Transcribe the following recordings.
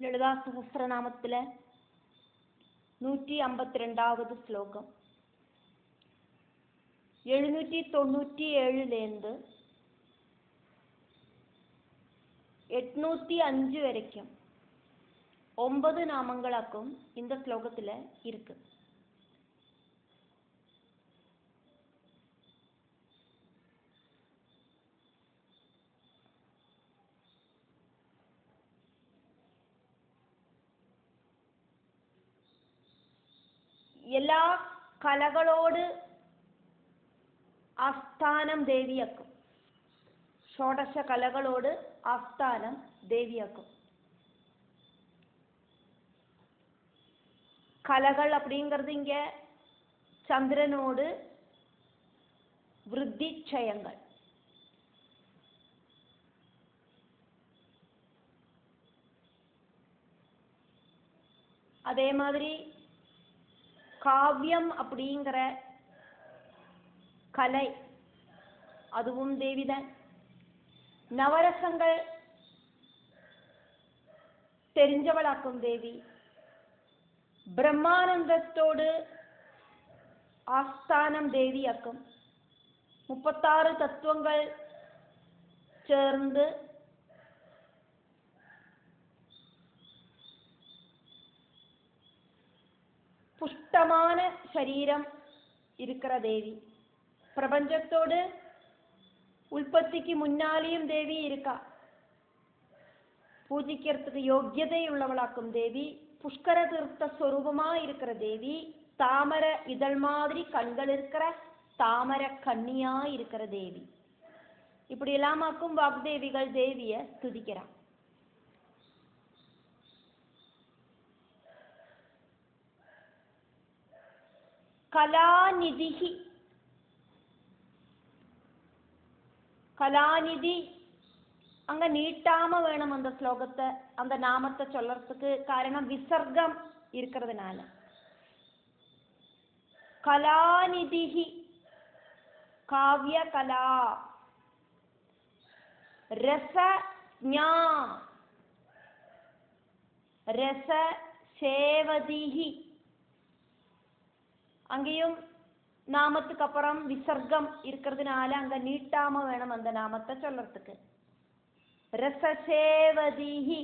ലളിതാ സഹസ്രനാമത്തിലെ 152வது ശ്ലോകം 797லேருந்து 805 வரைக்கும் 9 நாமங்களாக்கும் இந்த ஸ்லோகத்தில் இருக்கு. എല്ലാ കലകളോട് ആസ്ഥാനം ദേവിയാക്കും. ഷോഡശ കലകളോട് ആസ്ഥാനം ദേവിയാക്കും. கலகள் அப்படிங்கிறது இங்க சந்திரனோடு விருத்தி க்ஷயங்கள். அதே மாதிரி காவியம் அப்படிங்கிற கலை அதுவும் தேவிதான். நவரசங்கள் தெரிஞ்சவளாக்கும் தேவி. பிரம்மானந்தத்தோடு ஆஸ்தானம் தேவியாக்கும். 36 தத்துவங்கள் சேர்ந்து புஷ்டமான சரீரம் இருக்கிற தேவி. பிரபஞ்சத்தோடு உற்பத்திக்கு முன்னாலேயும் தேவி இருக்கா. பூஜிக்கிறதுக்கு யோக்கியதையுள்ளவளாக்கும் தேவி. புஷ்கர தீர்த்த ஸ்வரூபமா இருக்கிற தேவி. தாமர இதழ் மாதிரி கண்கள் இருக்கிற தாமர கன்னியா இருக்கிற தேவி. இப்படி எல்லாமாக்கும் வாக்தேவிகள் தேவிய ஸ்துதிக்கிறான். கலாநிதிஹி, கலாநிதி அங்க நீட்டாம வேணும் அந்த ஸ்லோகத்தை, அந்த நாமத்தை சொல்றதுக்கு. காரணம் விசர்க்கம் இருக்கிறதுனால. கலாநிதிஹி காவிய கலா ரசஞா ரச சேவதிஹி. அங்கேயும் நாமத்துக்கு அப்புறம் விசர்க்கம் இருக்கிறதுனால அங்க நீட்டாம வேணும் அந்த நாமத்தை சொல்றதுக்கு. ரசசேவதிஹி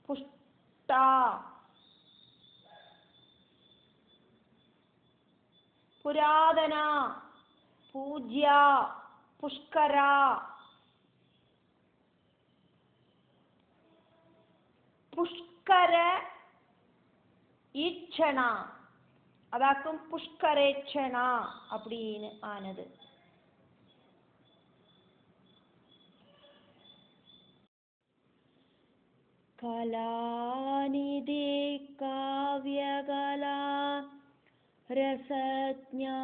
புஷ்டா புராதனா பூஜ்யா புஷ்கரா புஷ்கர ஈட்சணா அதாக்கும் புஷ்கரேட்சணா அப்படின்னு ஆனது. கலாநிதி காவ்யகலா ரசஞா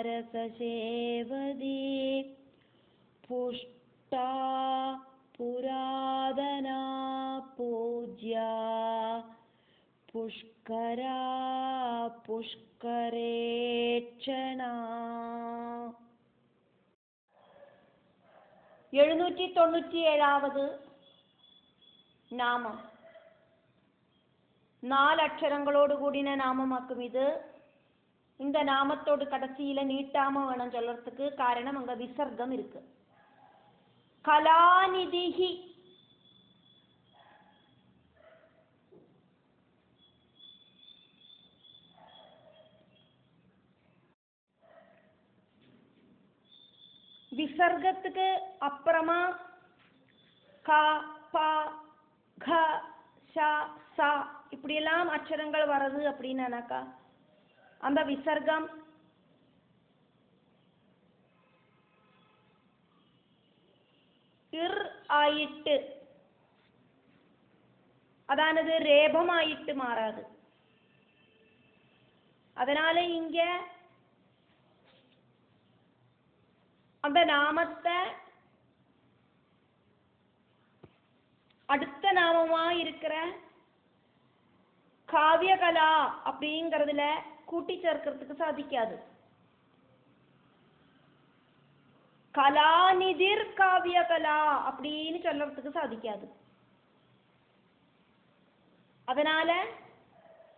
ரசசேவதி புஷ்டா புராதனா பூஜ்யா புஷ்கரா புஷ்கரேட்சணா. 797வது நாமம் 4 அக்ஷரங்களோடு கூடின நாமமாக்கும் இது. இந்த நாமத்தோடு கடைசியில நீட்டாம வேணும் சொல்றதுக்கு. காரணம் அங்க விசர்க்கம் இருக்கு. கலாநிதிஹி விசர்க்கத்துக்கு அப்புறமா க ப க ஷ ச இப்படியெல்லாம் அக்ஷரங்கள் வருது அப்படின்னாக்கா அந்த விசர்க்கம் இர் ஆயிட்டு, அதானது ரேபமாயிட்டு மாறாது. அதனால இங்க அந்த நாமத்தை அடுத்த நாமமா இருக்கிற காவியகலா அப்படிங்கிறதுல கூட்டி சேர்க்கிறதுக்கு சாதிக்காது. கலாநிதிர் காவியகலா அப்படின்னு சொல்றதுக்கு சாதிக்காது. அதனால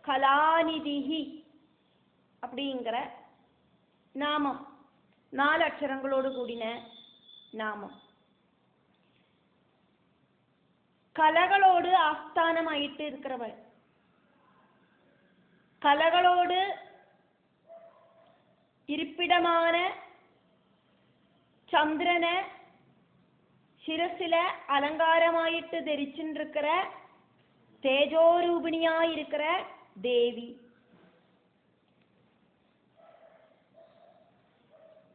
கலாநிதிஹி அப்படிங்கிற நாமம் 4 அக்ஷரங்களோடு கூடின நாமம். கலகளோடு ஆஸ்தானமாயிட்டு இருக்கிறவள், கலகளோடு இருப்பிடமான சந்திரனை சிரசில அலங்காரமாயிட்டு தரிச்சுருக்கிற தேஜோரூபிணியாயிருக்கிற தேவி.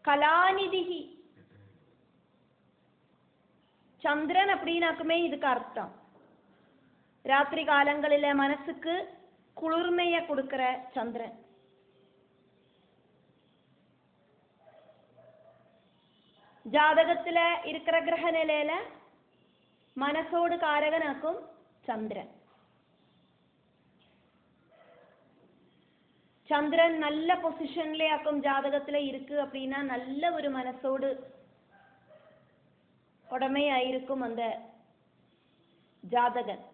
கலாநிதிஹி சந்திரன் அப்படின்னாக்குமே இதுக்கு அர்த்தம் ராத்திரி காலங்களில மனசுக்கு குளிர்மைய கொடுக்கிற சந்திரன். ஜாதகத்துல இருக்கிற கிரக நிலையில மனசோடு காரகனாக்கும் சந்திரன். சந்திரன் நல்ல பொசிஷன்லயாக்கும் ஜாதகத்துல இருக்கு அப்படின்னா நல்ல ஒரு மனசோடு உடமையாயிருக்கும் அந்த ஜாதகன்.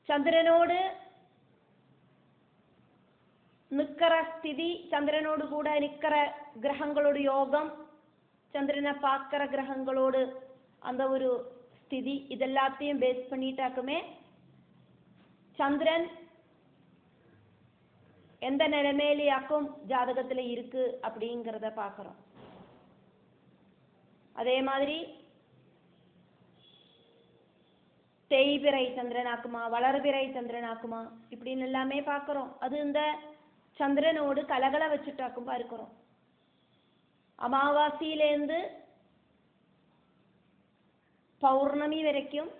சந்திரனோடு நிக்கிற ஸ்திதி, சந்திரனோடு கூட நிக்கிற கிரகங்களோட யோகம், சந்திரனை பார்க்கிற கிரகங்களோடு அந்த ஒரு ஸ்திதி, இதெல்லாத்தையும் பேஸ் பண்ணிட்டாக்குமே சந்திரன் எந்த நிலைமையிலேயாக்கும் ஜாதகத்துல இருக்கு அப்படிங்கிறத பார்க்கிறோம். அதே மாதிரி தேய்பிறை சந்திரனாக்குமா, வளர்பிறை சந்திரனாக்குமா இப்படின்னு எல்லாமே பார்க்கிறோம். அது இந்த சந்திரனோடு கலகல வச்சுட்டாக்கும் பார்க்கிறோம். அமாவாசையிலேருந்து பௌர்ணமி வரைக்கும்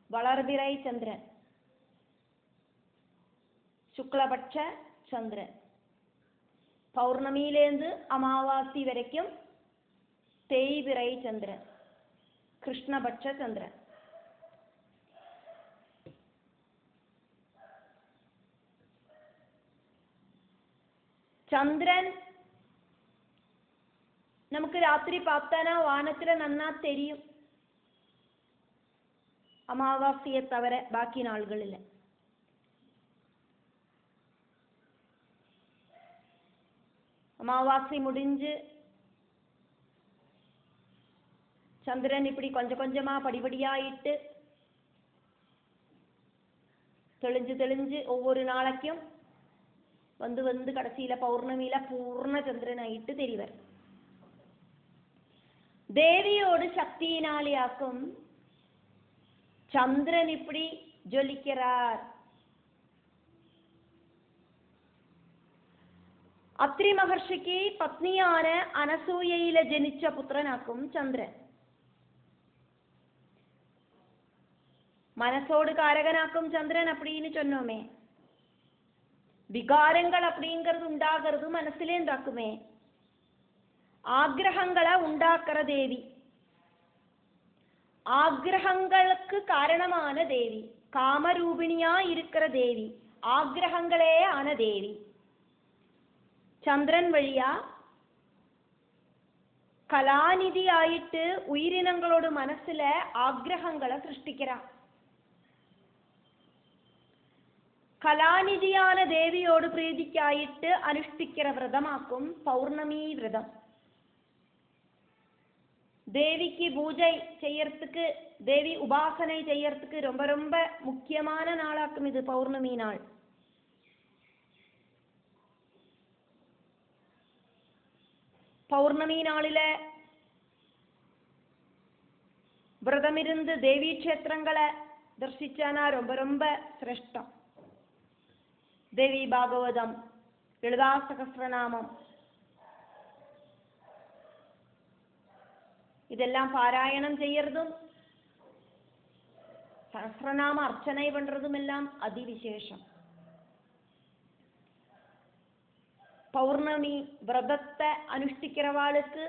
வளர்பிறை சந்திரன், சுக்லபட்ச சந்திரன். பௌர்ணமியிலேருந்து அமாவாசை வரைக்கும் தேய்பிறை சந்திரன், கிருஷ்ணபட்ச சந்திரன். சந்திரன் நமக்கு ராத்திரி பார்த்தானா வானத்துல நன்னா தெரியும், அமாவாசையை தவிர பாக்கி நாள்களில். அமாவாசை முடிஞ்சு சந்திரன் இப்படி கொஞ்சம் கொஞ்சமா படிப்படியாயிட்டு தெளிஞ்சு தெளிஞ்சு ஒவ்வொரு நாளைக்கும் வந்து வந்து கடைசியில பௌர்ணமியில பூர்ண சந்திரன் ஆயிட்டு தெரிவர். தேவியோடு சக்தியினாலேயாக்கும் சந்திரன் இப்படி ஜொலிக்கிறார். அத்ரி மகர்ஷிக்கு பத்னியான அனசூயில ஜனிச்ச புத்திரனாக்கும் சந்திரன். மனசோடு காரகனாக்கும் சந்திரன் அப்படின்னு சொன்னோமே. விகாரங்கள் அப்படிங்கிறது உண்டாகிறது மனசிலே உண்டாக்குமே. ஆக்ரகங்களை உண்டாக்குற தேவி, ஆக்ரகங்களுக்கு காரணமான தேவி, காமரூபிணியா இருக்கிற தேவி, ஆக்ரகங்களே ஆன தேவி. சந்திரன் வழியா கலாநிதி ஆயிட்டு உயிரினங்களோட மனசுல ஆக்ரகங்களை சிருஷ்டிக்கிறா. கலாநிதியான தேவியோடு பிரீதிக்காயிட்டு அனுஷ்டிக்கிற விரதமாக்கும் பௌர்ணமி விரதம். தேவிக்கு பூஜை செய்யறதுக்கு, தேவி உபாசனை செய்யறதுக்கு ரொம்ப ரொம்ப முக்கியமான நாளாக்கும் இது பௌர்ணமி நாள். பௌர்ணமி நாளில விரதமிருந்து தேவி க்ஷேத்திரங்களை தரிசிச்சானா ரொம்ப ரொம்ப சிரேஷ்டம். தேவி பாகவதம், லலிதா சகஸ்ரநாமம் இதெல்லாம் பாராயணம் செய்யறதும் சகஸ்ரநாம அர்ச்சனை பண்றதும் எல்லாம் அதிவிசேஷம். பௌர்ணமி விரதத்தை அனுஷ்டிக்கிறவாளுக்கு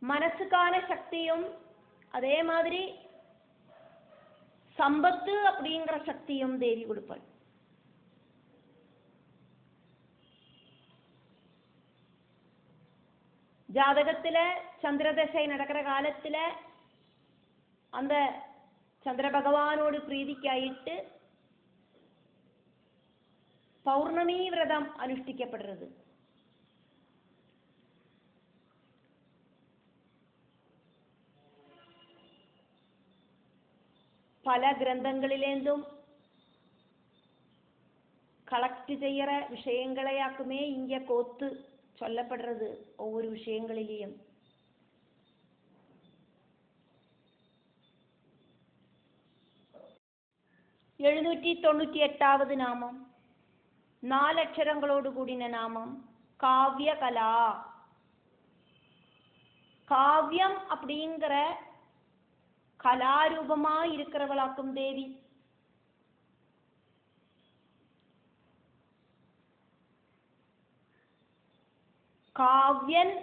மனசுக்கான சக்தியும் அதே மாதிரி சம்பத்து அப்படிங்கிற சக்தியும் தேவி கொடுப்பாள். ஜாதகத்தில் சந்திரதசை நடக்கிற காலத்தில் அந்த சந்திர பகவானோடு பிரீதிக்காயிட்டு பௌர்ணமி விரதம் அனுஷ்டிக்கப்படுறது. பல கிரந்தங்களிலேந்தும் കളക്ട് ചെയ്യற விஷயங்களையாக்குமே இங்கே கோத்து சொல்லப்படுறது. ஒவ்வொரு விஷயங்களிலேயும் 798வது நாமம் 4 அக்ஷரங்களோடு கூடின நாமம் காவ்யகலா. காவ்யம் அப்படிங்கிற கலாரூபமா இருக்கிறவளாக்கும் தேவி. காவ்யன்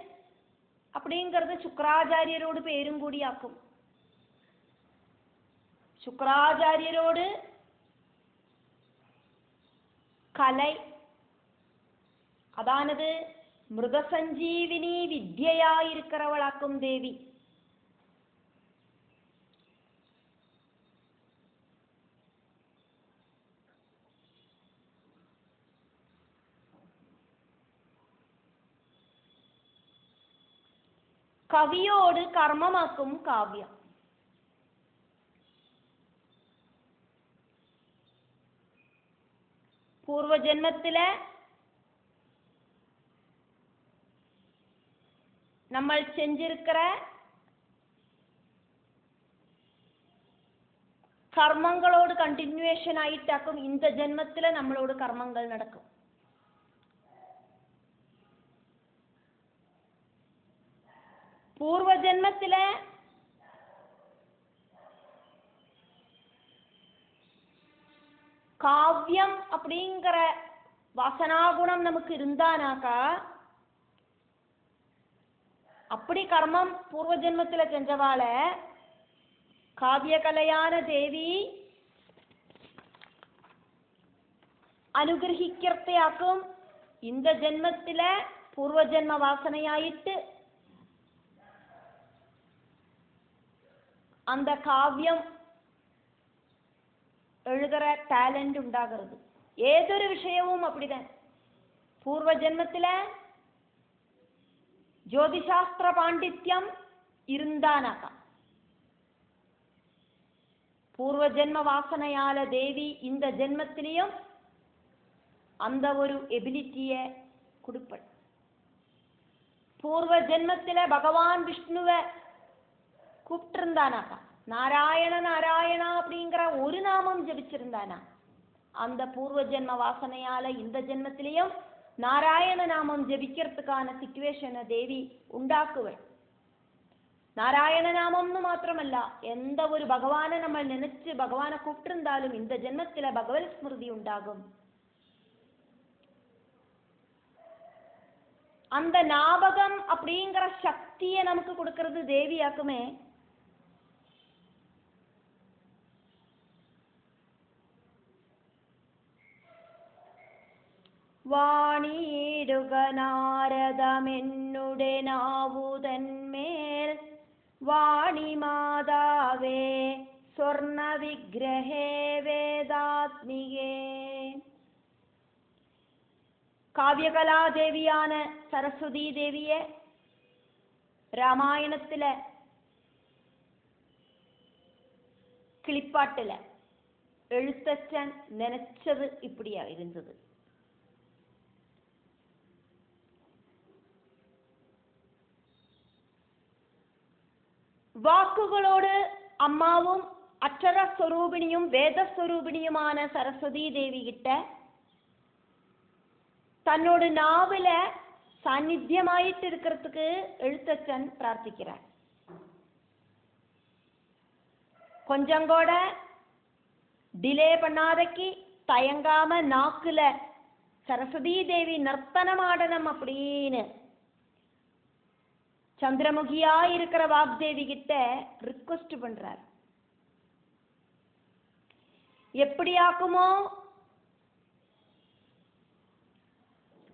அப்படிங்கிறது சுக்கராச்சாரியரோடு பேரும் கூடியாக்கும். சுக்கராச்சாரியரோடு கலை அதானது மிருதசஞ்சீவினி வித்யாயிருக்கிறவளாக்கும் தேவி. കവിയോട് കർമ്മമാക്കും കാവ്യം. പൂർവജന്മത്തിലെ നമ്മൾ செஞ்சிருக்கிற கர்மங்களோடு கண்டினியூவேஷன் ஆயிட்டாக்கும் இந்த ஜென்மத்தில் நம்மளோட கர்மங்கள் நடக்கும். பூர்வ ஜென்மத்தில் காவ்யம் அப்படிங்கிற வாசனாகுணம் நமக்கு இருந்தானாக்கா அப்படி கர்மம் பூர்வ ஜென்மத்தில் செஞ்சவாள காவியகலையான தேவி അനുഗ്രഹിക്കർത്തയാക്കും. இந்த ജന്മത്തില പൂർവജന്മ വാസനയായിട്ട് அந்த காவியம் எழுதுற டாலண்ட் உண்டாகிறது. ஏதொரு விஷயமும் அப்படிதான். பூர்வ ஜென்மத்தில் ஜோதிஷாஸ்திர பாண்டித்யம் இருந்தானாக்கா பூர்வ ஜென்ம வாசனையால தேவி இந்த ஜென்மத்திலையும் அந்த ஒரு எபிலிட்டியை கொடுப்பள். பூர்வ ஜென்மத்தில் பகவான் விஷ்ணுவை கூப்பிட்டிருந்தானாக்கா நாராயண நாராயணா அப்படிங்கிற ஒரு நாமம் ஜபிச்சிருந்தானா அந்த பூர்வ ஜென்ம வாசனையால இந்த ஜென்மத்திலையும் நாராயண நாமம் ஜபிக்கிறதுக்கான சிச்சுவேஷனை தேவி உண்டாக்குவள். നാരായണ നാമംന്ന് മാത്രമല്ല എന്ത ഒരു ഭഗവാനെ നമ്മൾ നനച്ച് ഭഗവാനെ കൂപ്പിട്ടിരുന്നാലും இந்த ജന്മത്തിലെ ഭഗവത് സ്മൃതി ഉണ്ടാകും. அந்த ஞாபகம் அப்படிங்கிற சக்தியை நமக்கு கொடுக்கிறது தேவியாக்குமே. വാണിയിടുക നാരദമെന്നുടെ നാവുതന്മേൽ വാണിമാതാവേ സ്വർണ വിഗ്രഹേ വേദാത്മികേ. കാവ്യകലാദേവിയാണ് സരസ്വതി ദേവിയെ രാമായണത്തിലെ കിളിപ്പാട്ടില് എഴുത്തച്ഛൻ നനച്ചത് ഇപ്പടിയാ ഇരുന്നത്. വാക്കുകളോട് അമ്മാവും അക്ഷരസ്വരൂപിണിയും വേദസ്വരൂപിണിയുമാണ് സരസ്വതി ദേവി കിട്ട തന്നോട് നാവില സാന്നിധ്യമായിട്ട് இருக்கிறதுக்கு எழுத்தച്ഛൻ പ്രാർത്ഥിக்கிறார். கொஞ்சம் கூட டிலே பண்ணாதக்கி தயங்காம நாக்குல சரஸ்வதி தேவி நர்த்தனம் ஆடணும் அப்படின்னு சந்திரமுகியா இருக்கிற வாக்தேவி கிட்ட ரிக்வெஸ்ட் பண்றார். எப்படியாக்குமோ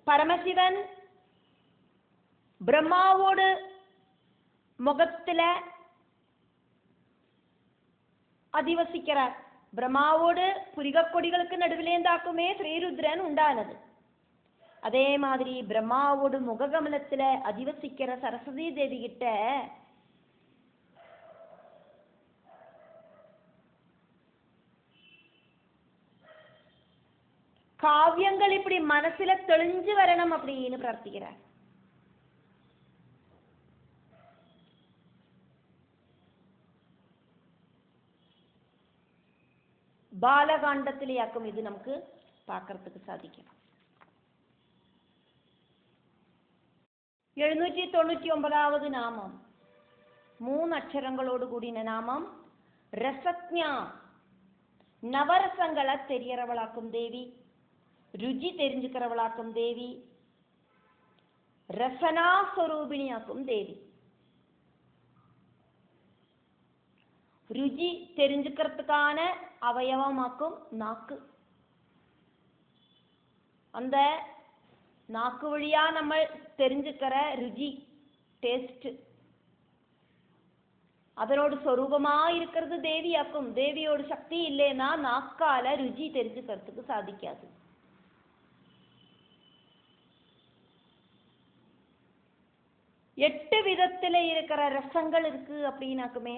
பரமசிவன் பிரம்மாவோடு முகத்துல அதிவசிக்கிறார். பிரம்மாவோடு புரிகக்கொடிகளுக்கு நடுவிலேந்தாக்குமே ஸ்ரீருத்ரன் உண்டானது. அதே மாதிரி பிரம்மாவோடு முககமலத்துல அதிவசிக்கிற சரஸ்வதி தேவி கிட்ட காவியங்கள் இப்படி மனசுல தெளிஞ்சு வரணும் அப்படின்னு பிரார்த்திக்கிறார். ബാലകാണ്ഡത്തിലെയാക്കും ഇത് നമുക്ക് പാക്കറത്തുക്ക് സാധിക്കും. 799வது നാമം 3 അക്ഷരങ്ങളോട് കൂടിയ നാമം രസജ്ഞ. നവരസങ്ങളെ തെരിയറവളാക്കും ദേവി, രുചി തെരിഞ്ഞുക്കറവളാക്കും ദേവി, രസനാസ്വരൂപിണിയാക്കും ദേവി. ருச்சி தெரிஞ்சுக்கிறதுக்கான அவயவமாக்கும் நாக்கு. அந்த நாக்கு வழியா நம்ம தெரிஞ்சுக்கிற ருச்சி டேஸ்ட் அதனோட சொரூபமா இருக்கிறது தேவியாக்கும். தேவியோட சக்தி இல்லைன்னா நாக்கால ருச்சி தெரிஞ்சுக்கிறதுக்கு சாதிக்காது. எட்டு விதத்துல இருக்கிற ரசங்கள் இருக்கு அப்படின்னாக்குமே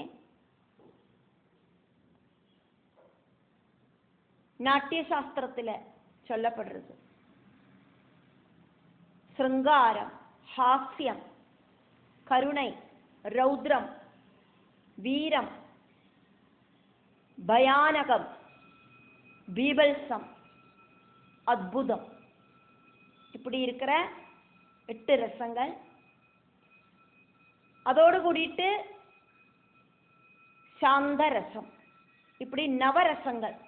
നാട്യശാസ്ത്രത്തില് ചൊല്ലപ്പെടുന്നത് ശൃംഗാരം, ഹാസ്യം, കരുണை, രൗദ്രം, வீரம், பயானகம், பீபல்சம், அத்புதம், இப்படி இருக்கிற 8 ரசங்கள். அதோடு கூடிட்டு சாந்த ரசம், இப்படி நவரசங்கள்.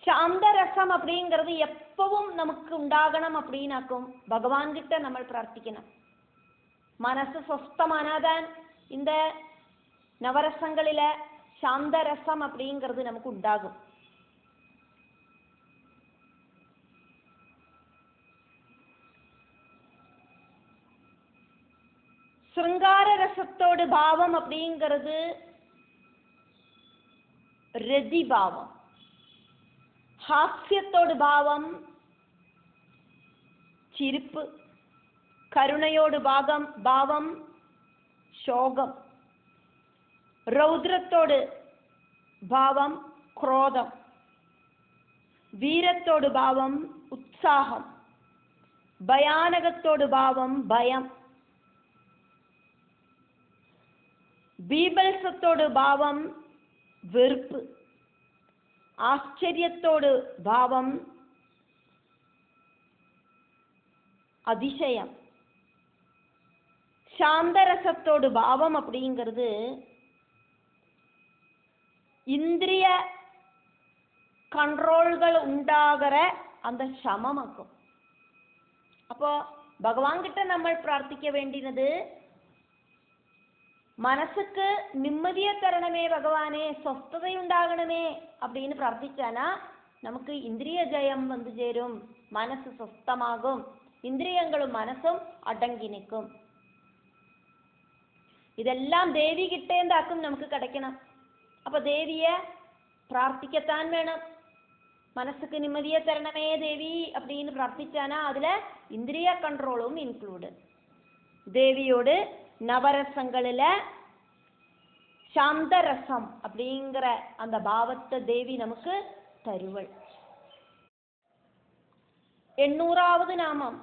சாந்தரசம் அப்படிங்கிறது எப்பவும் நமக்கு உண்டாகணும் அப்படின்னாக்கும் பகவான் கிட்ட நம்ம பிரார்த்திக்கணும். மனசு சொஸ்தமானாதான் இந்த நவரசங்களில சாந்தரசம் அப்படிங்கிறது நமக்கு உண்டாகும். ശൃംഗാര രസത്തോട് ഭാവം அப்படிங்கிறது രതിഭാവം. ഹാസ്യത്തോട് ഭാവം ചിരിപ്പ്. കരുണയോട് ഭാവം ശോകം. രൗദ്രത്തോട് ഭാവം ക്രോധം. വീരത്തോട് ഭാവം ഉത്സാഹം. ഭയാനകത്തോട് ഭാവം ഭയം. ബീഭത്സത്തോട് ഭാവം വെറുപ്പ്. ആശ്ചര്യത്തോട് ഭാവം அதிசயம். சாந்தரசத்தோடு பாவம் அப்படிங்கிறது இந்திரிய கண்ட்ரோல்கள் உண்டாகிற அந்த சமமாக்கும். அப்போ பகவான் கிட்ட நம்ம பிரார்த்திக்க வேண்டியது மனசுக்கு நிம்மதியை தரணுமே பகவானே, சொஸ்ததை உண்டாகணுமே அப்படின்னு பிரார்த்திச்சானா நமக்கு இந்திரிய ஜெயம் வந்து சேரும். மனசு சொஸ்தமாகும், இந்திரியங்களும் மனசும் அடங்கி நிற்கும். இதெல்லாம் தேவி கிட்டேந்தாக்கும் நமக்கு கிடைக்கணும். அப்ப தேவிய பிரார்த்திக்கத்தான் வேணும். மனசுக்கு நிம்மதியை தரணமே தேவி அப்படின்னு பிரார்த்திச்சானா அதுல இந்திரிய கண்ட்ரோலும் இன்க்ளூடு. தேவியோடு நவரசங்களில சாந்தரசம் அப்படிங்கிற அந்த பாவத்தை தேவி நமக்கு தருவள். 800வது நாமம்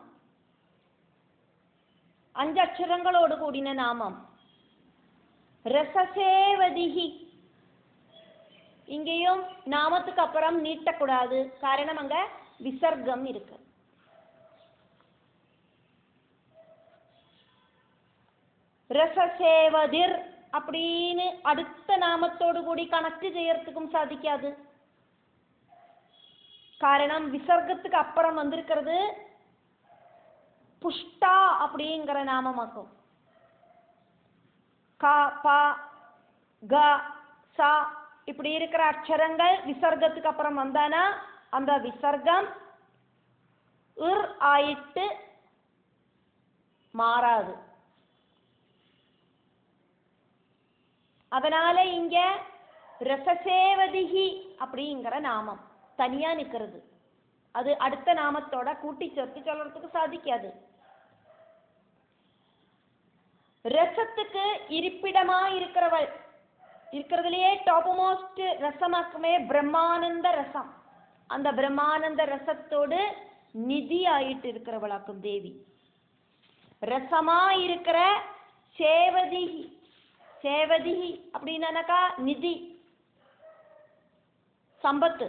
5 அக்ஷரங்களோடு கூடின நாமம் ரசசேவதிஹி. இங்கேயும் நாமத்துக்கு அப்புறம் நீட்டக்கூடாது, காரணம் அங்க விசர்க்கம் இருக்கு. ரசசேவதிர் அப்படின்னு அடுத்த நாமத்தோடு கூடி கனெக்ட் செய்யறதுக்கும் சாதிக்காது, காரணம் விசர்க்கத்துக்கு அப்புறம் வந்திருக்கிறது புஷ்டா அப்படிங்கிற நாமமாக்கும். க ப க ச இப்படி இருக்கிற அக்ஷரங்கள் விசர்க்கத்துக்கு அப்புறம் வந்தானா அந்த விசர்க்கம் ஆயிட்டு மாறாது. அதனால இங்க ரசசேவதிகி அப்படிங்கிற நாமம் தனியா நிக்கிறது. அது அடுத்த நாமத்தோட கூட்டி சேர்த்து சொல்றதுக்கு சாதிக்காது. ரசத்துக்கு இருப்பிடமா இருக்கிறவள், இருக்கிறதுலயே டாப் மோஸ்ட் ரசமாக்குமே பிரம்மானந்த ரசம். அந்த பிரம்மானந்த ரசத்தோடு நிதி ஆயிட்டு இருக்கிறவளாக்கும் தேவி. ரசமா இருக்கிற சேவதிகி, சேவதிகி அப்படின்னாக்கா நிதி, சம்பத்து.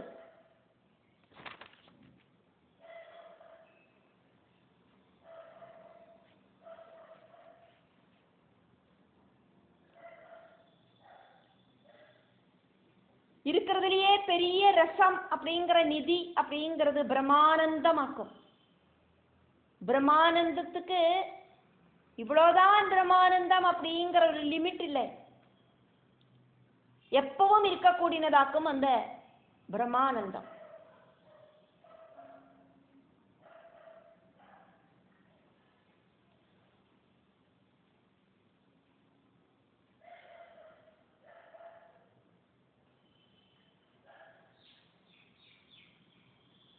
இருக்கிறதுலயே பெரிய ரசம் அப்படிங்கிற நிதி அப்படிங்கிறது பிரம்மானந்தமாக்கும். பிரம்மானந்தத்துக்கு இவ்வளவுதான் பிரம்மானந்தம் அப்படிங்கிற ஒரு லிமிட் இல்லை, எப்பவும் இருக்கக்கூடியதாக்கும் அந்த பிரம்மானந்தம்.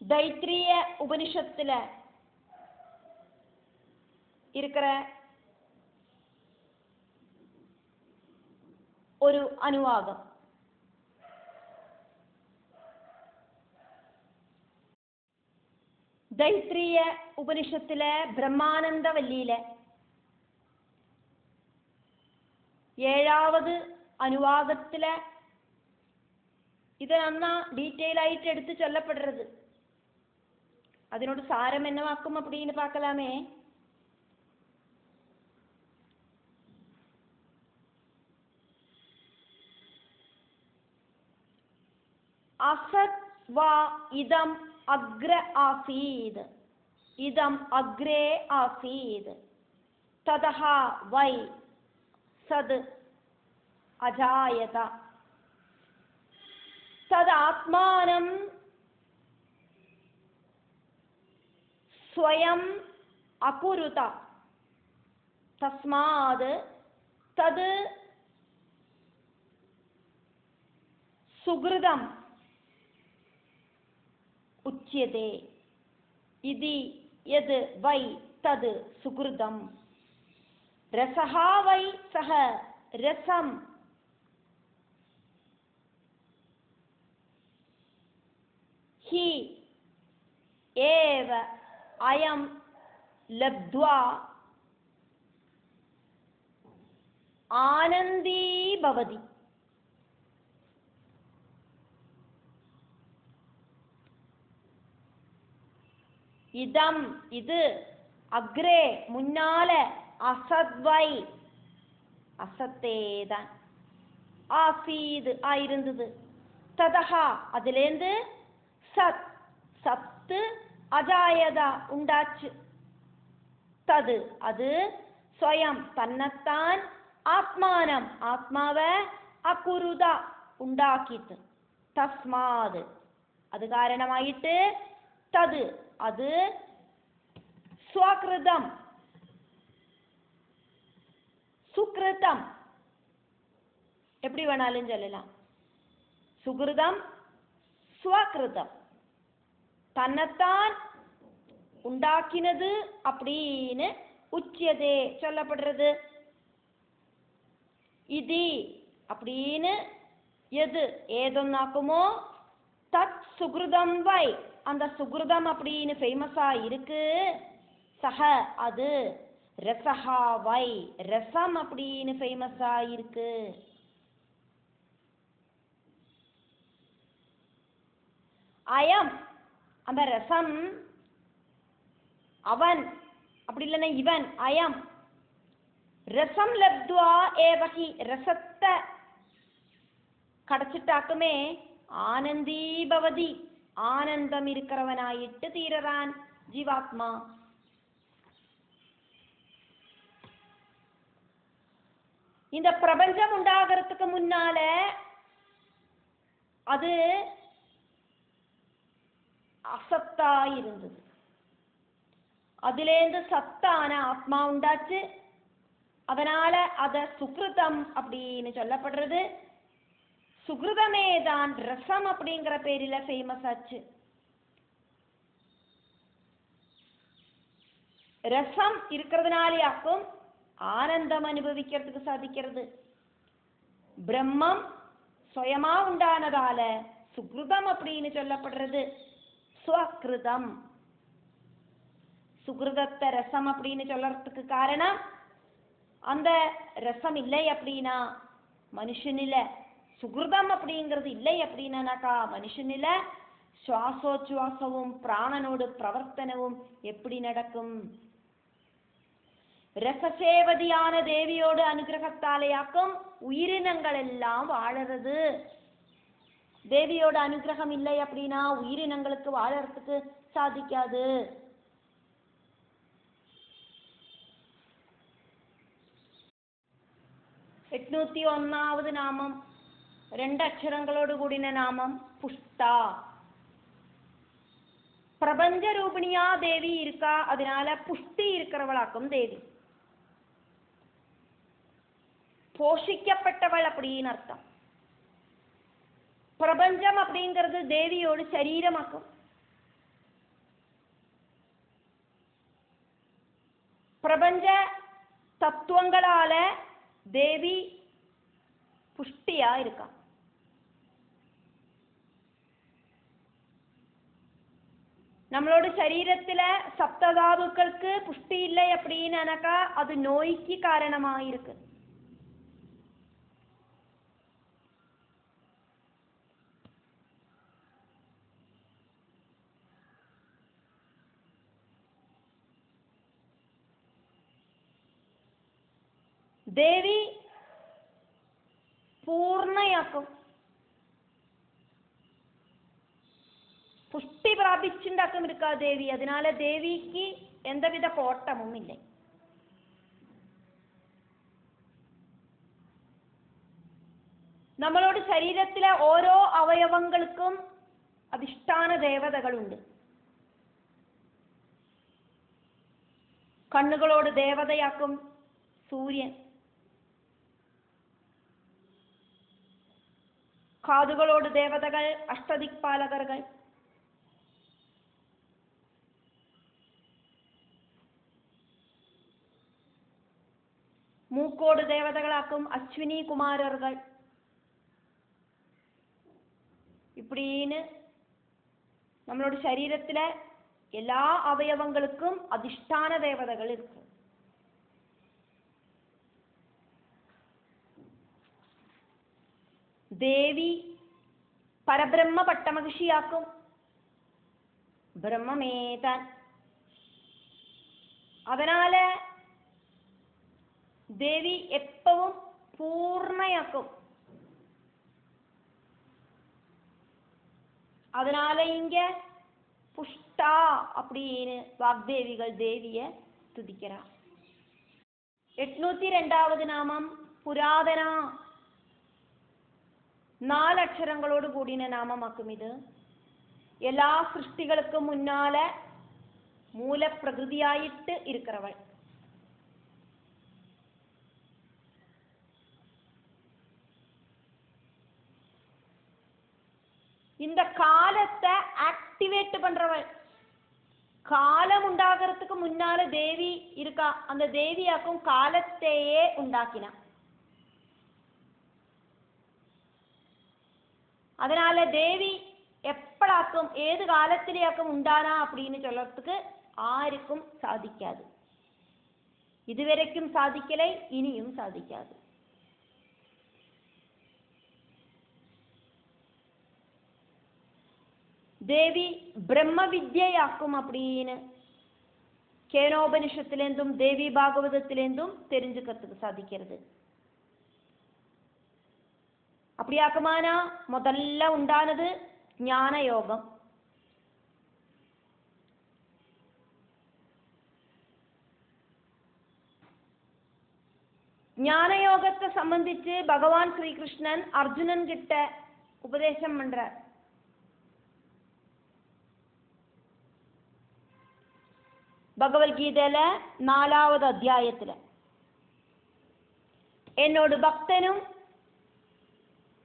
தைத்திரிய உபனிஷத்துல இருக்கிற ஒரு அனுவாகம். தைத்திரிய உபனிஷத்துல பிரம்மானந்த வல்லியில 7வது അനുവാദത്തില ഇത് നന്നാ ഡീറ്റെയിൽ ആയിട്ട് എടുത്ത് ചൊല്ലപ്പെടുறது. അതിനോട് സാരം എന്നവാക്കും அப்படின்னு பார்க்கலாமே. असत् वा इदम् अग्र आसीत्, इदम् अग्रे आसीत्, ततः वै सद् अजायत, तदात्मानं स्वयं अकुरुत, तस्माद् तद् सुकृतम् उच्यते इति यद् वै तद् सुकृतम्, रसः वै सः रसम् हि एव अयं लब्ध्वा आनन्दी भवति. இதம் இது, அக்ரே முன்னால, அசத்வை அசத்தேதான், ஆசீது ஆயிருந்தது, ததஹா அதிலேந்து, சத் சத்து, அஜாயதா உண்டாச்சு, தது அது, ஸ்வயம் தன்னைத்தான், ஆத்மானம் ஆத்மாவை, அகுருதா உண்டாக்கித்து, தஸ்மாது அது காரணமாயிட்டு, தது அது, ஸ்வக்ருதம் சுக்ருதம் எப்படி வேணாலும் சொல்லலாம். சுக்ருதம் ஸ்வக்ருதம் தன்னைத்தான் உண்டாக்கினது அப்படின்னு உச்சியதே சொல்லப்படுறது. இது அப்படின்னு எது ஏதொன்னாக்குமோ, தத் சுக்ருதம் வை அந்த சுக்ருதம் அப்படின்னு ஃபேமஸா இருக்கு, சஹ அது, ரசஹா வை ரசம் அப்படின்னு ஃபேமஸா இருக்கு. அயம் அந்த ரசம், அவன் அப்படி இல்லைன்னா இவன், அயம் ரசம் லப்துவா ஏவகி ரசத்தை கிடைச்சிட்டாக்குமே, ஆனந்தி பவதி ஆனந்தம் இருக்கிறவனாயிட்டு தீரறான் ஜீவாத்மா. இந்த பிரபஞ்சம் உண்டாகிறதுக்கு முன்னால அது அசத்தாய் இருந்தது. அதிலேந்து சத்தான ஆத்மா உண்டாச்சு. அதனால அத சுக்ருதம் அப்படின்னு சொல்லப்படுறது. சுக்ருதமே தான் ரசம் அப்படிங்கிற பேரில ஃபேமஸ் ஆச்சு. ரசம் இருக்கிறதுனாலேயாக்கும் ஆனந்தம் அனுபவிக்கிறதுக்கு சாதிக்கிறது. பிரம்மம் சுயமா உண்டானதால சுக்ருதம் அப்படின்னு சொல்லப்படுறது. ஸ்வக்ருதம். சுக்ருதத்தை ரசம் அப்படின்னு சொல்றதுக்கு காரணம், அந்த ரசம் இல்லை அப்படின்னா மனுஷனில சுக்ருதம் அப்படிங்கிறது இல்லை அப்படின்னாக்கா மனுஷனில சுவாசோச்சுவாசமும் பிராணனோடு பிரவர்த்தனவும் எப்படி நடக்கும்? ரசசேவதியான தேவியோடு அனுகிரகத்தாலேயாக்கும் உயிரினங்கள் எல்லாம் வாழறது. தேவியோட அனுகிரகம் இல்லை அப்படின்னா உயிரினங்களுக்கு வாழறதுக்கு சாதிக்காது. எட்நூத்தி ஒன்னாவது நாமம், 2 அக்ஷரங்களோடு கூடின நாமம் புஷ்டா. பிரபஞ்ச ரூபிணியா தேவி இருக்கா, அதனால புஷ்டி இருக்கிறவளாக்கும் தேவி. போஷிக்கப்பட்டவள் அப்படின்னு அர்த்தம். பிரபஞ்சம் அப்படிங்கிறது தேவியோடு சரீரமாக்கும். பிரபஞ்ச தத்துவங்களால தேவி புஷ்டியா இருக்கா. நம்மளோட சரீரத்துல சப்ததாதுக்களுக்கு புஷ்டி இல்லை அப்படின்னாக்கா அது நோய்க்கு காரணமாயிருக்கு. தேவி പൂർണ്ണയാക്കും. പുഷ്ടി പ്രാപിച്ചുണ്ടാക്കും ഇരിക്കാ ദേവി. അതിനാൽ ദേവിക്ക് എന്തവിധ കോട്ടമും ഇല്ല. നമ്മളോട് ശരീരത്തിലെ ഓരോ അവയവങ്ങൾക്കും അധിഷ്ഠാന ദേവതകളുണ്ട്. കണ്ണുകളോട് ദേവതയാക്കും സൂര്യൻ. കാതുകളോട് ദേവതകൾ അഷ്ടദിക്പാലകர்கள். മൂക്കോട് ദേവതകളാക്കും അശ്വിനി കുമാരர்கள். இப்படின்னு நம்மளோட சரீரத்துல எல்லா அவயவங்களுக்கும் அதிஷ்டான தேவதைகள் இருக்கு. தேவி பரபிரம்ம பட்டமகிஷியாக்கும். பிரம்மமேதான். அதனால தேவி எப்பவும் பூர்ணையாக்கும். அதனால இங்க புஷ்டா அப்படின்னு வாக்தேவிகள் தேவிய துதிக்கிறா. 802வது நாமம் புராதனா. 4 അക്ഷരങ്ങളോട് കൂടിയ നാമമാക്കും ഇത്. എല്ലാ സൃഷ്ടികൾക്കും മുന്നാല മൂലപ്രകൃതിയായിട്ട് ഇരിக்கிறവൾ. இந்த காலத்தை ஆக்டிவேட் பண்றவள். காலம் உண்டாகிறதுக்கு முன்னால தேவி இருக்கா. அந்த தேவியாக்கும் காலத்தையே உண்டாக்கினா. அதனால தேவி எப்பளாக்கும் ஏது காலத்திலேயாக்கும் உண்டானா அப்படின்னு சொல்றதுக்கு ஆருக்கும் சாதிக்காது. இதுவரைக்கும் சாதிக்கலை, இனியும் சாதிக்காது. தேவி பிரம்ம வித்யாக்கும் அப்படின்னு கேனோபனிஷத்திலேந்தும் தேவி பாகவதத்திலேந்தும் தெரிஞ்சுக்கிறதுக்கு சாதிக்கிறது. அப்படியாக்குமானா முதல்ல உண்டானது ஞான யோகம். ஞான யோகத்தை சம்பந்திச்சு பகவான் ஸ்ரீகிருஷ்ணன் அர்ஜுனன் கிட்ட உபதேசம் பண்றார். பகவத்கீதையில 4வது அத்தியாயத்துல என்னோட பக்தனும்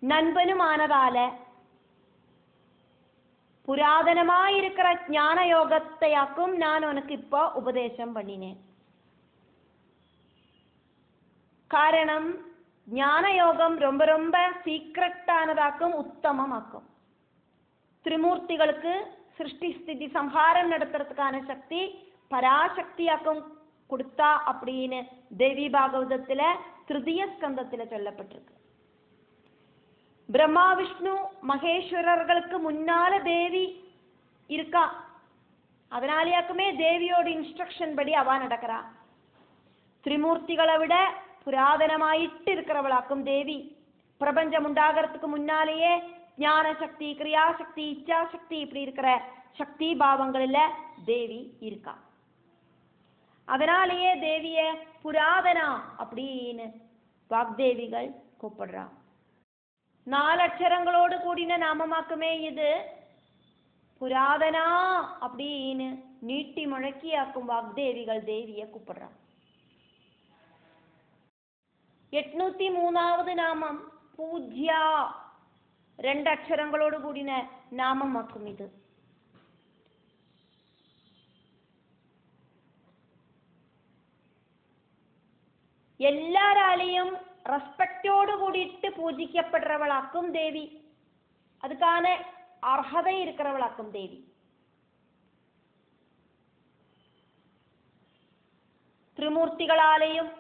நண்பனுமானதால புராதனமாயிருக்கிற ஞான யோகத்தையாக்கும் நான் உனக்கு இப்போ உபதேசம் பண்ணினேன். காரணம் ஞான யோகம் ரொம்ப ரொம்ப சீக்ரெட்டானதாக்கும் உத்தமமாக்கும். திரிமூர்த்திகளுக்கு சிருஷ்டி ஸ்திதி சம்ஹாரம் நடத்துறதுக்கான சக்தி பராசக்தியாக்கும் கொடுத்தா அப்படின்னு தேவி பாகவதத்துல 3ய ஸ்கந்தத்துல சொல்லப்பட்டிருக்கு. பிரம்மா விஷ்ணு மகேஸ்வரர்களுக்கு முன்னால தேவி இருக்கா. அதனாலேயாக்குமே தேவியோட இன்ஸ்ட்ரக்ஷன் படி அவ நடக்கிறா. திரிமூர்த்திகளை விட புராதனமாயிட்டு இருக்கிறவளாக்கும் தேவி. பிரபஞ்சம் உண்டாகிறதுக்கு முன்னாலேயே ஞான சக்தி, கிரியாசக்தி, இச்சாசக்தி இப்படி இருக்கிற சக்தி பாவங்களில் தேவி இருக்கா. அதனாலேயே தேவிய புராதனா அப்படின்னு வாக்தேவிகள் கூப்பிடுறா. 4 அக்ஷரங்களோடு கூடின நாமமாக்குமே இது. புராதனா அப்படின்னு நீட்டி முழக்கியாக்கும் வாக்தேவிகள் தேவிய கூப்பிடுறா. 803வது நாமம் பூஜ்யா. 2 அக்ஷரங்களோடு கூடின நாமமாக்கும் இது. எல்லாராலையும் ரெஸ்பெக்டோடு கூடிட்டு பூஜிக்கப்படுறவளாக்கும் தேவி. அதுக்கான அர்ஹதை இருக்கிறவளாக்கும் தேவி. திரிமூர்த்திகளாலேயும்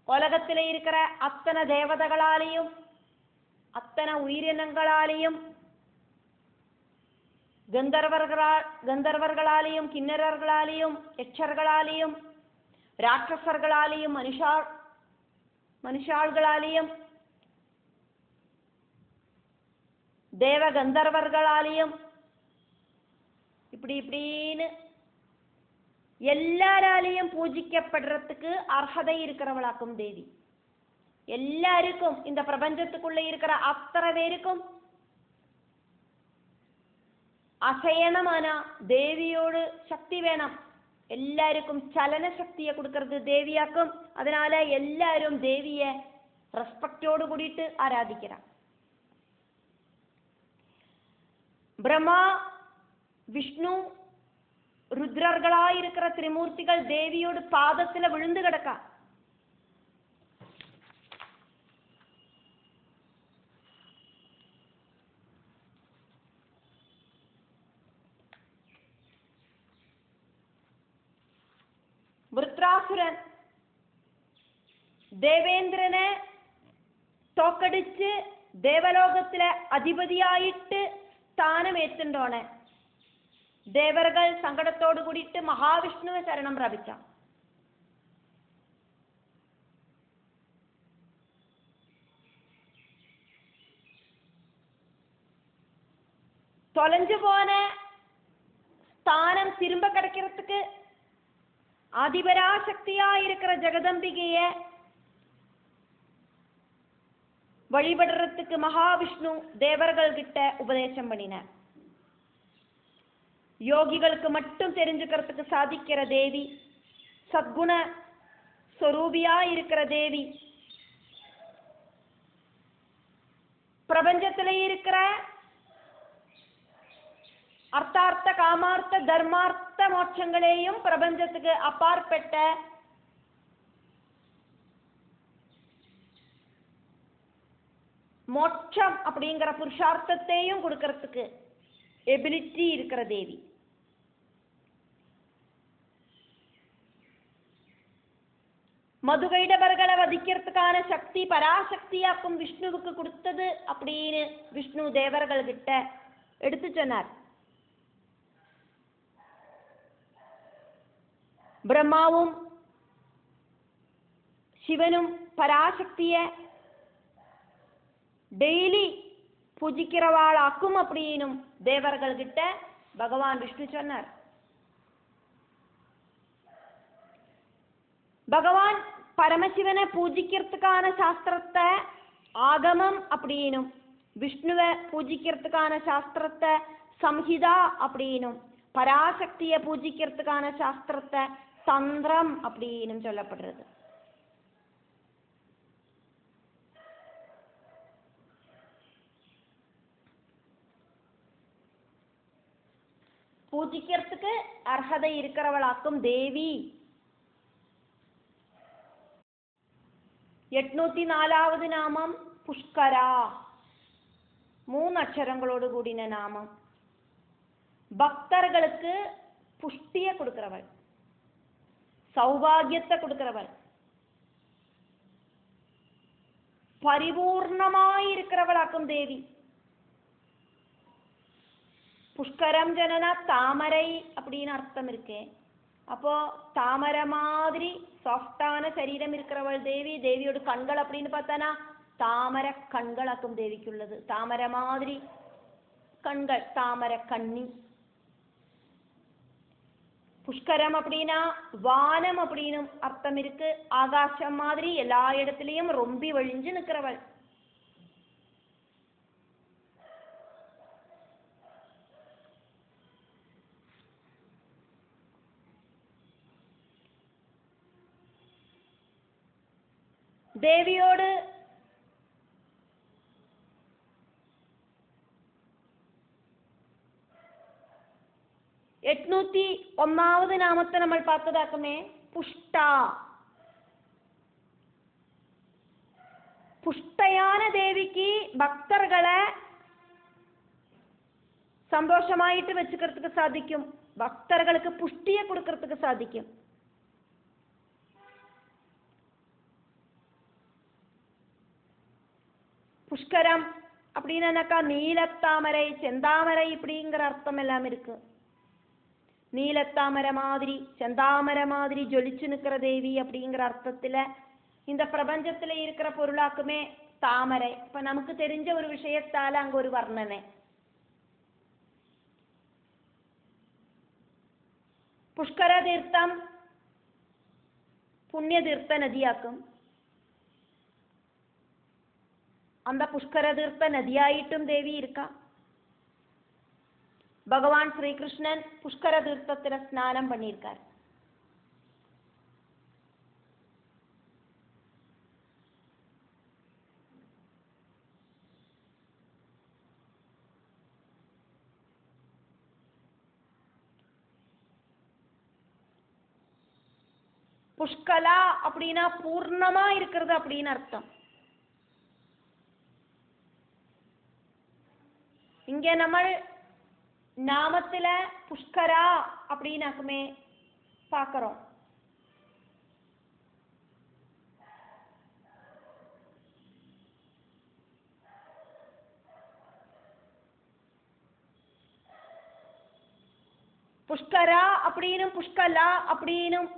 உலகத்திலே இருக்கிற அத்தனை தேவதைகளாலேயும் அத்தனை உயிரினங்களாலேயும் கந்தர்வர்களாலேயும் கிண்ணறர்களாலேயும் யட்சர்களாலேயும் ராட்சசர்களாலேயும் மனுஷாள்களாலேயும் தேவ கந்தர்வர்களாலேயும் இப்படின்னு எல்லாராலையும் பூஜிக்கப்படுறதுக்கு அர்ஹதை இருக்கிறவளாக்கும் தேவி. எல்லாருக்கும் இந்த பிரபஞ்சத்துக்குள்ள இருக்கிற அத்தனை பேருக்கும் அசயனமான தேவியோடு சக்தி வேணும். எல்லாருக்கும் சலன சக்தியை கொடுக்கறது தேவியாக்கும். அதனால எல்லாரும் தேவிய ரெஸ்பெக்டோடு கூடிட்டு ஆராதிக்கிறார். பிரம்மா விஷ்ணு ருத்ரர்களாயிருக்கிற திரிமூர்த்திகள் தேவியோடு பாதத்துல விழுந்து கிடக்கா. விருத்ராசுரன் தேவேந்திரனை தோக்கடிச்சு தேவலோகத்துல அதிபதியாயிட்டு സ്ഥാനം ഏറ്റുണ്ടോണ ദേവர்கள் സങ്കടത്തോട് കൂടിയിട്ട് മഹാവിഷ്ണുവെ ശരണം പ്രാപിച്ച. தொலைஞ்சு போன ஸ்தானம் திரும்ப கிடைக்கிறதுக்கு ஆதிபராசக்தியா இருக்கிற ஜெகதம்பிகைய வழிபடுறதுக்கு மகாவிஷ்ணு தேவர்கள் கிட்ட உபதேசம் பண்ணினார். யோகிகளுக்கு மட்டும் தெரிஞ்சுக்கிறதுக்கு சாதிக்கிற தேவி, சத்குண ஸ்வரூபியா இருக்கிற தேவி, பிரபஞ்சத்திலே இருக்கிற அர்த்தார்த்த காமார்த்த தர்மார்த்த மோட்சங்களையும் பிரபஞ்சத்துக்கு அப்பாற்பட்ட மோட்சம் அப்படிங்கிற புருஷார்த்தத்தையும் கொடுக்கறதுக்கு எபிலிட்டி இருக்கிற தேவி. மதுகைடவர்களை வதிக்கிறதுக்கான சக்தி பராசக்தியாக்கும் விஷ்ணுவுக்கு கொடுத்தது அப்படின்னு விஷ்ணு தேவர்கள் கிட்ட எடுத்து சொன்னார். பிரம்மாவும் சிவனும் பராசக்திய டெய்லி பூஜிக்கிறவாளாக்கும் அப்படின்னும் தேவர்கள் கிட்ட பகவான் விஷ்ணு சொன்னார். பகவான் பரமசிவனை பூஜிக்கிறதுக்கான சாஸ்திரத்தை ஆகமம் அப்படின்னும், விஷ்ணுவை பூஜிக்கிறதுக்கான சாஸ்திரத்தை சம்ஹிதா அப்படின்னும், பராசக்தியை பூஜிக்கிறதுக்கான சாஸ்திரத்தை தந்திரம் அப்படின்னும் சொல்லப்படுறது. பூஜிக்கிறதுக்கு அர்ஹதை இருக்கிறவளாக்கும் தேவி. 804வது நாமம் புஷ்கரா. 3 அக்ஷரங்களோடு கூடின நாமம். பக்தர்களுக்கு புஷ்டியை கொடுக்கிறவள், சௌபாகியத்தை கொடுக்கிறவள், பரிபூர்ணமாயிருக்கிறவளாக்கும் தேவி. புஷ்கரம் ஜனனா தாமரை அப்படின்னு அர்த்தம் இருக்கு. அப்போ தாமரை மாதிரி சாஃப்டான சரீரம் இருக்கிறவள் தேவி. தேவியோட கண்கள் அப்படின்னு பார்த்தானா தாமரை கண்களாக்கும் தேவிக்குள்ளது. தாமரை மாதிரி கண்கள், தாமரை கண்ணி. புஷ்கரம் அப்படின்னா வானம் அப்படின்னு அர்த்தம் இருக்கு. ஆகாசம் மாதிரி எல்லா இடத்துலயும் ரொம்பி வழிஞ்சு நிற்கிறவள். தேவியோடு എണ്ണൂറ്റി ഒന്നാമത് നാമത്തെ നമ്മൾ பார்த்ததாக்குமே புஷ்டா. புஷ்டையான தேவிக்கு பக்தர்களை சந்தோஷமாயிட்டு வச்சுக்கிறதுக்கு சாதிக்கும். பக்தர்களுக்கு புஷ்டியை கொடுக்கறதுக்கு சாதிக்கும். புஷ்கரம் அப்படின்னாக்கா நீலத்தாமரை, செந்தாமரை இப்படிங்கிற அர்த்தம் எல்லாம் இருக்கு. நீலத்தாமரை மாதிரி, செந்தாமரை மாதிரி ஜொலிச்சு நிற்கிற தேவி அப்படிங்கிற அர்த்தத்துல இந்த பிரபஞ்சத்துல இருக்கிற பொருளாக்குமே தாமரை. இப்ப நமக்கு தெரிஞ்ச ஒரு விஷயத்தால அங்க ஒரு வர்ணனை. புஷ்கர தீர்த்தம் புண்ணிய தீர்த்த நதியாக்கும். அந்த புஷ்கர தீர்த்த நதியாயிட்டும் தேவி இருக்கா. பகவான் ஸ்ரீகிருஷ்ணன் புஷ்கர தீர்த்தத்துல ஸ்நானம் பண்ணியிருக்கார். புஷ்கலா அப்படின்னா பூர்ணமா இருக்கிறது அப்படின்னு அர்த்தம். இங்க நம்ம நாமத்துல புஷ்கரா அப்படின்னாக்குமே பார்க்கிறோம். புஷ்கரா அப்படின்னும் புஷ்கலா அப்படின்னும்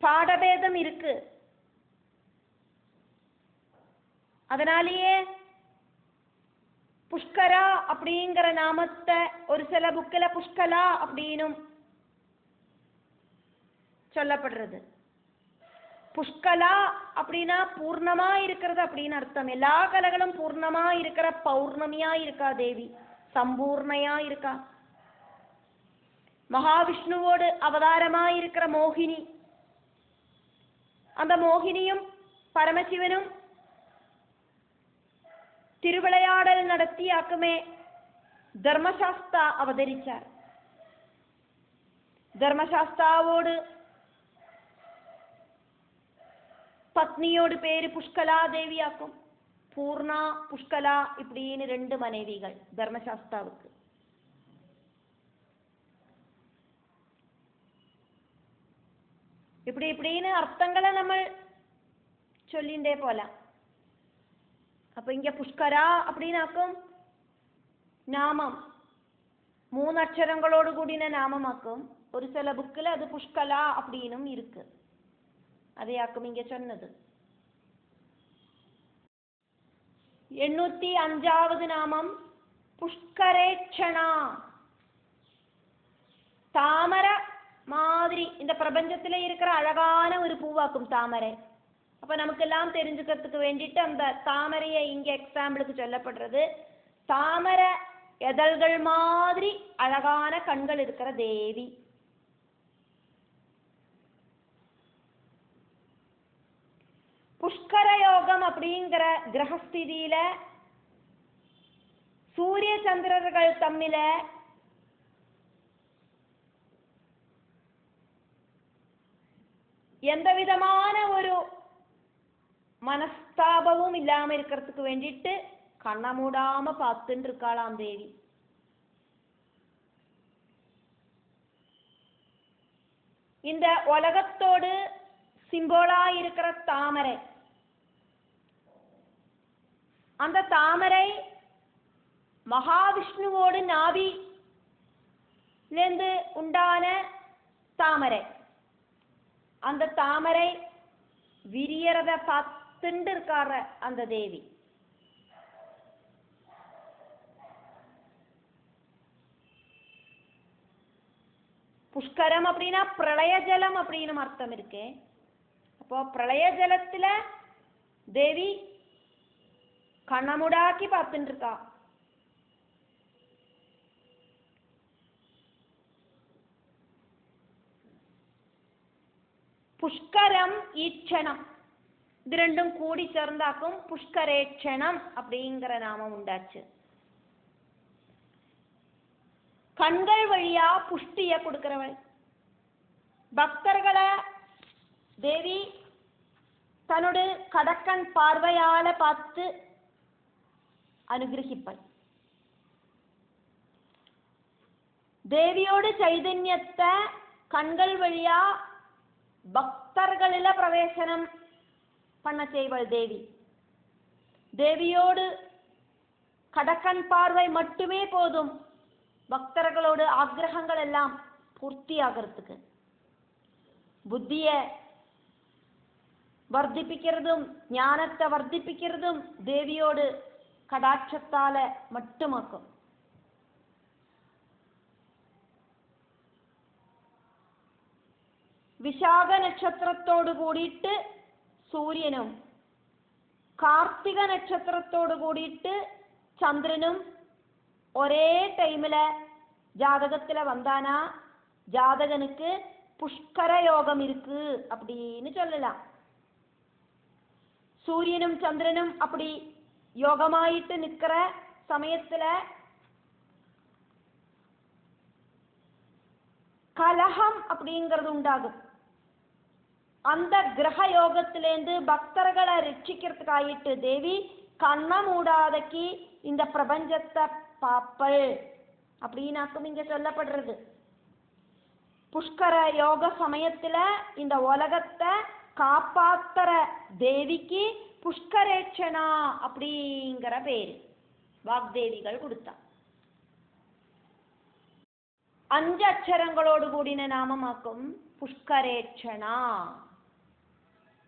பாடபேதம் இருக்கு. அதனாலேயே புஷ்கரா அப்படிங்கிற நாமத்தை ஒரு சில புக்கில புஷ்கலா அப்படின்னும் சொல்லப்படுறது. புஷ்கலா அப்படின்னா பூர்ணமா இருக்கிறது அப்படின்னு அர்த்தம். எல்லா கலைகளும் பூர்ணமா இருக்கிற பௌர்ணமியா இருக்கா தேவி, சம்பூர்ணையா இருக்கா. மகாவிஷ்ணுவோடு அவதாரமா இருக்கிற மோகினி, அந்த மோகினியும் பரமசிவனும் திருவிளையாடல் நடத்தியாக்குமே தர்மசாஸ்தா அவதரிச்சார். தர்மசாஸ்தாவோடு பத்னியோடு பேரு புஷ்கலா தேவியாக்கும். பூர்ணா புஷ்கலா இப்படின்னு 2 மனைவிகள் தர்மசாஸ்தாவுக்கு. இப்படி இப்படின்னு அர்த்தங்களை நம்ம சொல்லிண்டே போலாம். அப்ப இங்க புஷ்கரா அப்படின்னாக்கும் நாமம் 3 அக்ஷரங்களோடு கூடின நாமமாக்கும். ஒரு சில புக்கில் அது புஷ்கலா அப்படின்னும் இருக்கு. அதையாக்கும் இங்க சொன்னது. 805வது நாமம் புஷ்கரேட்சணா. தாமரை மாதிரி இந்த பிரபஞ்சத்துல இருக்கிற அழகான ஒரு பூவாக்கும் தாமரை. அப்ப நமக்கெல்லாம் தெரிஞ்சுக்கிறதுக்கு வேண்டிட்டு அந்த தாமரையை இங்க எக்ஸாம்பிளுக்கு சொல்லப்படுறது. தாமரை எதழ்கள் மாதிரி அழகான கண்கள் இருக்கிற தேவி. புஷ்கர யோகம் அப்படிங்கிற கிரகஸ்திதியில சூரிய சந்திரர்கள் தம்மில எந்த விதமான ஒரு மனஸ்தாபமும் இல்லாம இருக்கிறதுக்கு வேண்டிட்டு கண்ண மூடாம பார்த்துட்டு இருக்காளாம் தேவி. இந்த உலகத்தோடு சிம்போலா இருக்கிற தாமரை, அந்த தாமரை மகாவிஷ்ணுவோடு நாபிலேந்து உண்டான தாமரை. அந்த தாமரை விரியறத பார்த்துட்டு இருக்கார அந்த தேவி. புஷ்கரம் அப்படின்னா பிரளய ஜலம் அப்படின்னு அர்த்தம் இருக்கு. அப்போ பிரளய ஜலத்துல தேவி கண்ணமுடாக்கி பார்த்துட்டு இருக்கா. புஷ்கரம் ஈட்சணம் இது ரெண்டும் கூடி சேர்ந்தாக்கும் புஷ்கரேட்சணம் அப்படிங்கிற நாமம் உண்டாச்சு. கண்கள் வழியா புஷ்டிய கொடுக்கிறவள். பக்தர்களை தேவி தன்னோட கடக்கன் பார்வையால பார்த்து அனுகிரகிப்பள். தேவியோட சைதன்யத்தை கண்கள் வழியா பக்தர்களில பிரவேசனம் பண்ண செய்வள் தேவி. தேவியோடு கடக்கன் பார்வை மட்டுமே போதும் பக்தர்களோடு ஆக்கிரகங்கள் எல்லாம் பூர்த்தி ஆகிறதுக்கு. புத்திய வர்த்திப்பிக்கிறதும் ஞானத்தை வர்த்திப்பிக்கிறதும் தேவியோடு கடாட்சத்தால மட்டுமாக்கும். വിശാഖ നക്ഷത്രത്തോട് കൂടിയിട്ട് സൂര്യനും കാർത്തിക നക്ഷത്രത്തോട് കൂടിയിട്ട് ചന്ദ്രനും ഒരേ ടൈമില് ஜாதகத்துல வந்தானா ஜாதகனுக்கு புஷ்கர யோகம் இருக்கு அப்படின்னு சொல்லலாம். சூரியனும் சந்திரனும் அப்படி யோகமாயிட்டு நிக்கிற சமயத்துல கலகம் அப்படிங்கிறது உண்டாகும். அந்த கிரக யோகத்திலேருந்து பக்தர்களை ரட்சிக்கிறதுக்காயிட்டு தேவி கண்ண மூடாதக்கி இந்த பிரபஞ்சத்தை பாப்பள் அப்படின்னாக்கும் இங்க சொல்லப்படுறது. புஷ்கர யோக சமயத்துல இந்த உலகத்தை காப்பாத்துற தேவிக்கு புஷ்கரேட்சணா அப்படிங்கிற பேரு வாக்தேவிகள் கொடுத்தா. 5 அக்ஷரங்களோடு கூடின நாமமாக்கும் புஷ்கரேட்சணா.